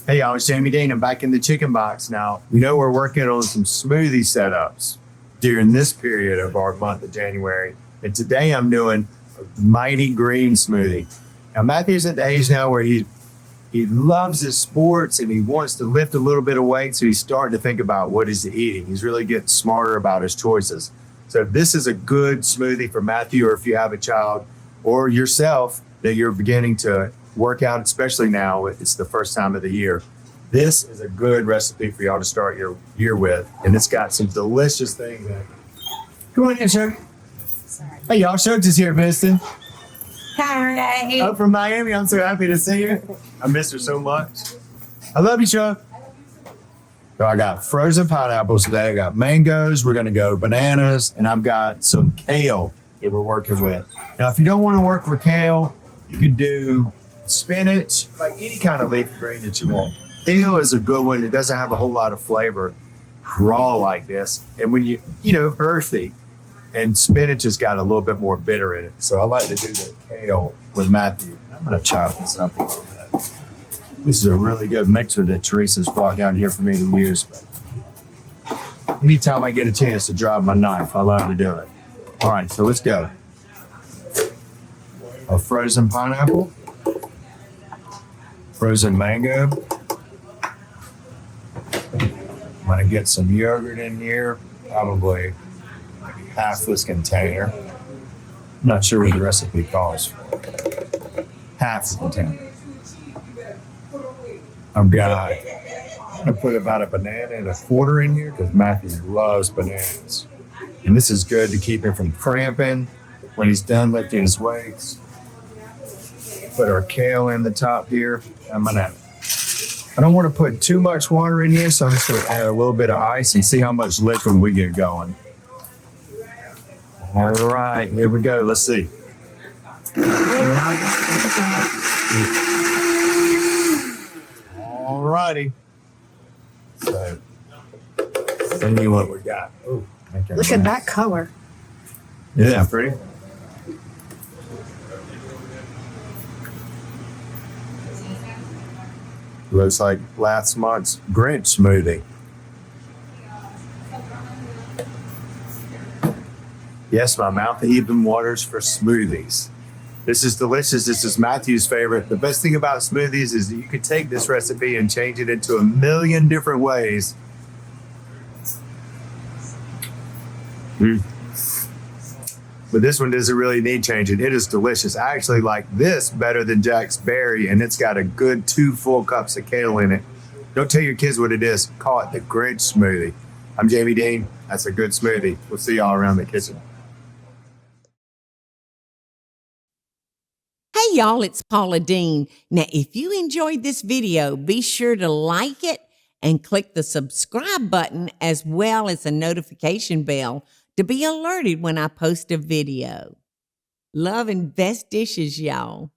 Hey y'all, it's Jamie Deen. I'm back in the chicken box now. You know we're working on some smoothie setups during this period of our month of January. And today I'm doing a mighty green smoothie. Now Matthew's at the age now where he loves his sports and he wants to lift a little bit of weight. So he's starting to think about what he's eating. He's really getting smarter about his choices. So this is a good smoothie for Matthew, or if you have a child or yourself that you're beginning to work out, especially now, it's the first time of the year. This is a good recipe for y'all to start your year with. And it's got some delicious things in it. Come on in, Chuck. Hey y'all, Chuck is here visiting. Hi. Up from Miami. I'm so happy to see you. I miss her so much. I love you, Chuck. So I got frozen pineapples today. I got mangoes. We're going to go bananas. And I've got some kale that we're working with. Now, if you don't want to work with kale, you could do spinach, like any kind of leafy green that you want. Kale is a good one. It doesn't have a whole lot of flavor raw like this. And when earthy. And spinach has got a little bit more bitter in it. So I like to do the kale with Matthew. I'm going to chop this up a little bit. This is a really good mixer that Teresa's brought down here for me to use. But anytime I get a chance to drop my knife, I love to do it. All right, so let's go. A frozen pineapple. Frozen mango. I'm going to get some yogurt in here. Probably half this container. I'm not sure what the recipe calls for. Half the container. I'm gonna put about a banana and a quarter in here because Matthew loves bananas. And this is good to keep him from cramping when he's done lifting his weights. Put our kale in the top here. I don't want to put too much water in here, so I'm just gonna add a little bit of ice and see how much liquid we get going. All right, here we go. Let's see. All righty. So, let's see what we got. Ooh, Look at that color. Yeah, pretty. Looks like last month's Grinch smoothie. Yes, my mouth even waters for smoothies. This is delicious. This is Matthew's favorite. The best thing about smoothies is that you can take this recipe and change it into a million different ways. But this one doesn't really need changing. It is delicious. I actually like this better than Jack's Berry, and it's got a good 2 full cups of kale in it. Don't tell your kids what it is. Call it the Grinch smoothie. I'm Jamie Deen. That's a good smoothie. We'll see y'all around the kitchen. Hey y'all, it's Paula Deen. Now, if you enjoyed this video, be sure to like it and click the subscribe button as well as the notification bell to be alerted when I post a video. Love and best dishes, y'all.